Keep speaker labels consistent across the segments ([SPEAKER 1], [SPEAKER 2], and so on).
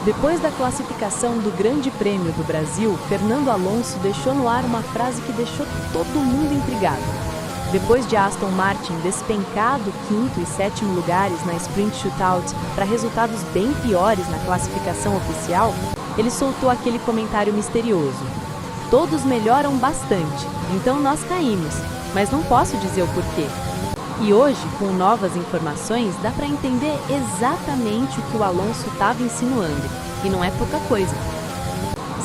[SPEAKER 1] Depois da classificação do Grande Prêmio do Brasil, Fernando Alonso deixou no ar uma frase que deixou todo mundo intrigado. Depois de Aston Martin despencar do quinto e sétimo lugares na Sprint Shootout para resultados bem piores na classificação oficial, ele soltou aquele comentário misterioso: "Todos melhoram bastante, então nós caímos, mas não posso dizer o porquê." E hoje, com novas informações, dá para entender exatamente o que o Alonso estava insinuando, e não é pouca coisa.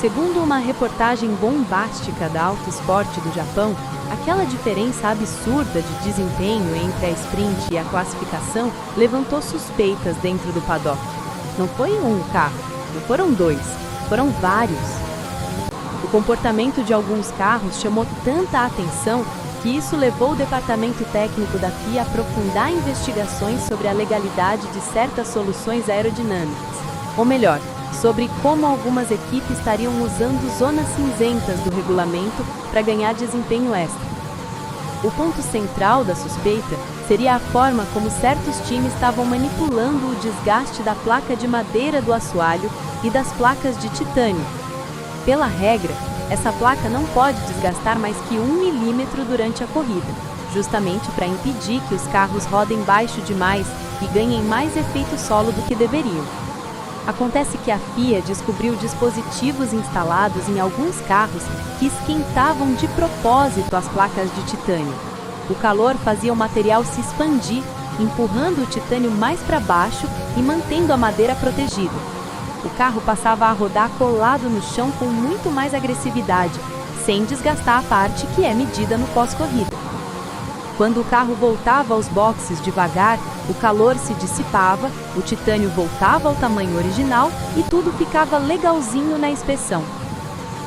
[SPEAKER 1] Segundo uma reportagem bombástica da Autosport do Japão, aquela diferença absurda de desempenho entre a sprint e a classificação levantou suspeitas dentro do paddock. Não foi um carro, não foram dois, foram vários. O comportamento de alguns carros chamou tanta atenção que isso levou o departamento técnico da FIA a aprofundar investigações sobre a legalidade de certas soluções aerodinâmicas, ou melhor, sobre como algumas equipes estariam usando zonas cinzentas do regulamento para ganhar desempenho extra. O ponto central da suspeita seria a forma como certos times estavam manipulando o desgaste da placa de madeira do assoalho e das placas de titânio. Pela regra, essa placa não pode desgastar mais que 1 milímetro durante a corrida, justamente para impedir que os carros rodem baixo demais e ganhem mais efeito solo do que deveriam. Acontece que a FIA descobriu dispositivos instalados em alguns carros que esquentavam de propósito as placas de titânio. O calor fazia o material se expandir, empurrando o titânio mais para baixo e mantendo a madeira protegida. O carro passava a rodar colado no chão com muito mais agressividade, sem desgastar a parte que é medida no pós-corrida. Quando o carro voltava aos boxes devagar, o calor se dissipava, o titânio voltava ao tamanho original e tudo ficava legalzinho na inspeção.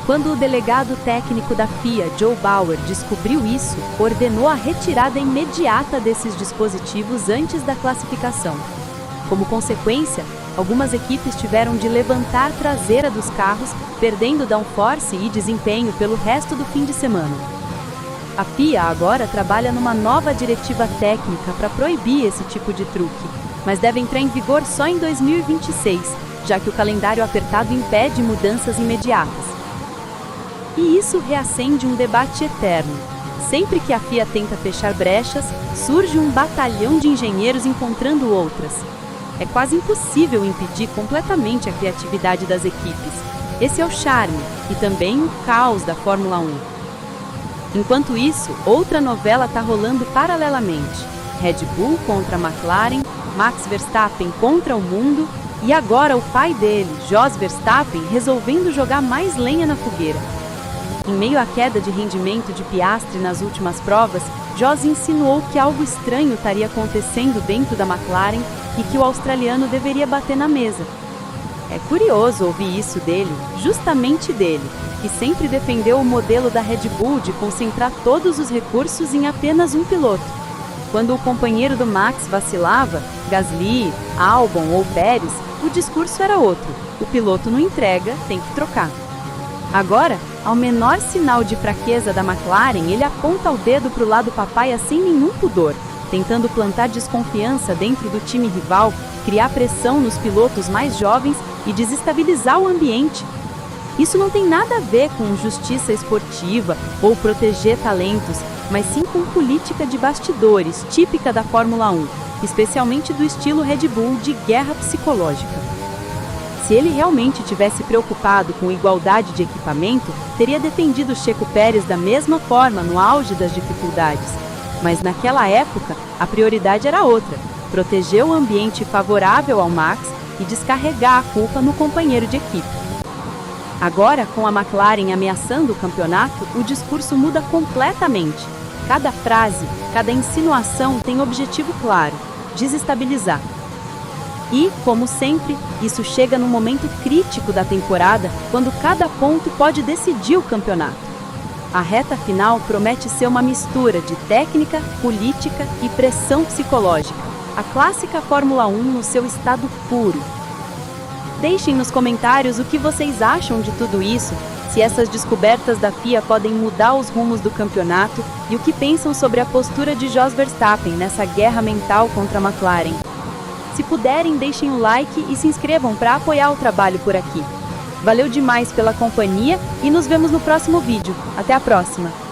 [SPEAKER 1] Quando o delegado técnico da FIA, Joe Bauer, descobriu isso, ordenou a retirada imediata desses dispositivos antes da classificação. Como consequência, algumas equipes tiveram de levantar a traseira dos carros, perdendo downforce e desempenho pelo resto do fim de semana. A FIA agora trabalha numa nova diretiva técnica para proibir esse tipo de truque, mas deve entrar em vigor só em 2026, já que o calendário apertado impede mudanças imediatas. E isso reacende um debate eterno. Sempre que a FIA tenta fechar brechas, surge um batalhão de engenheiros encontrando outras. É quase impossível impedir completamente a criatividade das equipes. Esse é o charme e também o caos da Fórmula 1. Enquanto isso, outra novela está rolando paralelamente. Red Bull contra McLaren, Max Verstappen contra o mundo e agora o pai dele, Jos Verstappen, resolvendo jogar mais lenha na fogueira. Em meio à queda de rendimento de Piastri nas últimas provas, Jos insinuou que algo estranho estaria acontecendo dentro da McLaren e que o australiano deveria bater na mesa. É curioso ouvir isso dele, justamente dele, que sempre defendeu o modelo da Red Bull de concentrar todos os recursos em apenas um piloto. Quando o companheiro do Max vacilava, Gasly, Albon ou Pérez, o discurso era outro: o piloto não entrega, tem que trocar. Agora, ao menor sinal de fraqueza da McLaren, ele aponta o dedo para o lado papaya sem nenhum pudor, tentando plantar desconfiança dentro do time rival, criar pressão nos pilotos mais jovens e desestabilizar o ambiente. Isso não tem nada a ver com justiça esportiva ou proteger talentos, mas sim com política de bastidores, típica da Fórmula 1, especialmente do estilo Red Bull de guerra psicológica. Se ele realmente tivesse preocupado com igualdade de equipamento, teria defendido Checo Pérez da mesma forma no auge das dificuldades. Mas naquela época, a prioridade era outra: proteger o ambiente favorável ao Max e descarregar a culpa no companheiro de equipe. Agora, com a McLaren ameaçando o campeonato, o discurso muda completamente. Cada frase, cada insinuação tem objetivo claro: desestabilizar. E, como sempre, isso chega num momento crítico da temporada, quando cada ponto pode decidir o campeonato. A reta final promete ser uma mistura de técnica, política e pressão psicológica. A clássica Fórmula 1 no seu estado puro. Deixem nos comentários o que vocês acham de tudo isso, se essas descobertas da FIA podem mudar os rumos do campeonato e o que pensam sobre a postura de Jos Verstappen nessa guerra mental contra a McLaren. Se puderem, deixem o like e se inscrevam para apoiar o trabalho por aqui. Valeu demais pela companhia e nos vemos no próximo vídeo. Até a próxima!